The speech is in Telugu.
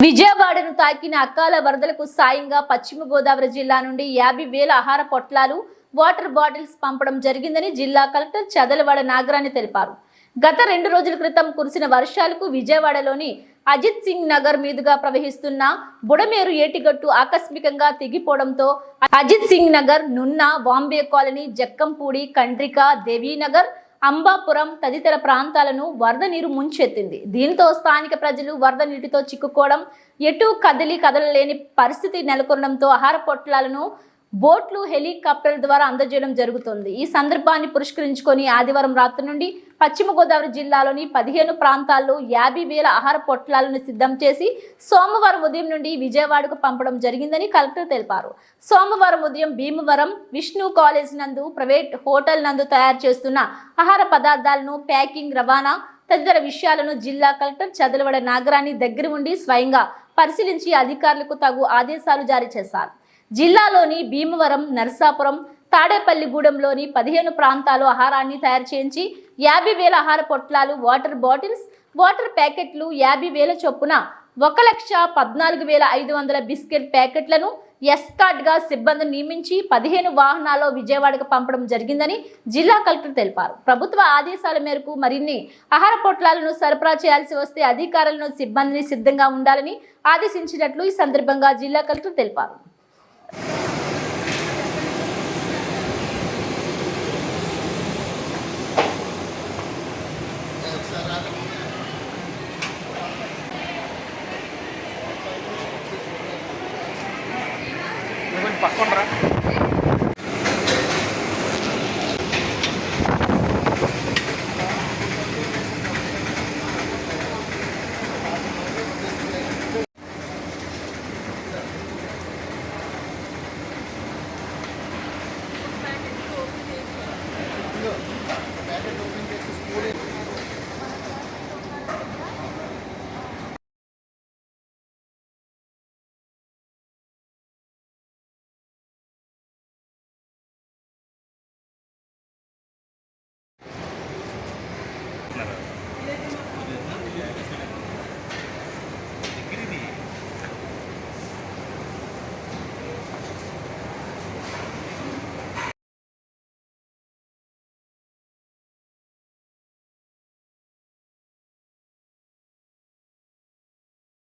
విజయవాడను తాకిన అకాల వరదలకు సాయంగా పశ్చిమ గోదావరి జిల్లా నుండి 50,000 ఆహార పొట్లాలు, వాటర్ బాటిల్స్ పంపడం జరిగిందని జిల్లా కలెక్టర్ చదలవాడ నాగరాణి తెలిపారు. గత 2 రోజుల క్రితం కురిసిన వర్షాలకు విజయవాడలోని అజిత్ సింగ్ నగర్ మీదుగా ప్రవహిస్తున్న బుడమేరు ఏటిగట్టు ఆకస్మికంగా తెగిపోవడంతో అజిత్ సింగ్ నగర్, నున్న, బాంబే కాలనీ, జక్కంపూడి, కండ్రిక, దేవీనగర్, అంబాపురం తదితర ప్రాంతాలను వరద నీరు ముంచెత్తింది. దీంతో స్థానిక ప్రజలు వరద నీటితో చిక్కుకోవడం, ఎటు కదలలేని పరిస్థితి నెలకొనడంతో ఆహార పొట్లాలను బోట్లు, హెలికాప్టర్ల ద్వారా అందజేయడం జరుగుతుంది. ఈ సందర్భాన్ని పురస్కరించుకొని ఆదివారం రాత్రి నుండి పశ్చిమ గోదావరి జిల్లాలోని 15 ప్రాంతాల్లో 50,000 ఆహార పొట్లాలను సిద్ధం చేసి సోమవారం ఉదయం నుండి విజయవాడకు పంపడం జరిగిందని కలెక్టర్ తెలిపారు. సోమవారం ఉదయం భీమవరం విష్ణు కాలేజ్ నందు ప్రైవేట్ హోటల్ నందు తయారు చేస్తున్న ఆహార పదార్థాలను ప్యాకింగ్, రవాణా తదితర విషయాలను జిల్లా కలెక్టర్ చదలవాడ నాగరాణి దగ్గర ఉండి స్వయంగా పరిశీలించి అధికారులకు తగు ఆదేశాలు జారీ చేశారు. జిల్లాలోని భీమవరం, నరసాపురం, తాడేపల్లిగూడెంలోని 15 ప్రాంతాలు ఆహారాన్ని తయారు చేయించి 50,000 ఆహార పొట్లాలు, వాటర్ బాటిల్స్, వాటర్ ప్యాకెట్లు 50,000 చొప్పున 1,14,500 బిస్కెట్ ప్యాకెట్లను ఎస్కార్ట్గా సిబ్బందిని నియమించి 15 వాహనాల్లో విజయవాడకు పంపడం జరిగిందని జిల్లా కలెక్టర్ తెలిపారు. ప్రభుత్వ ఆదేశాల మేరకు మరిన్ని ఆహార పొట్లాలను సరఫరా చేయాల్సి వస్తే అధికారులను, సిబ్బందిని సిద్ధంగా ఉండాలని ఆదేశించినట్లు ఈ సందర్భంగా జిల్లా కలెక్టర్ తెలిపారు. పక్కన రా.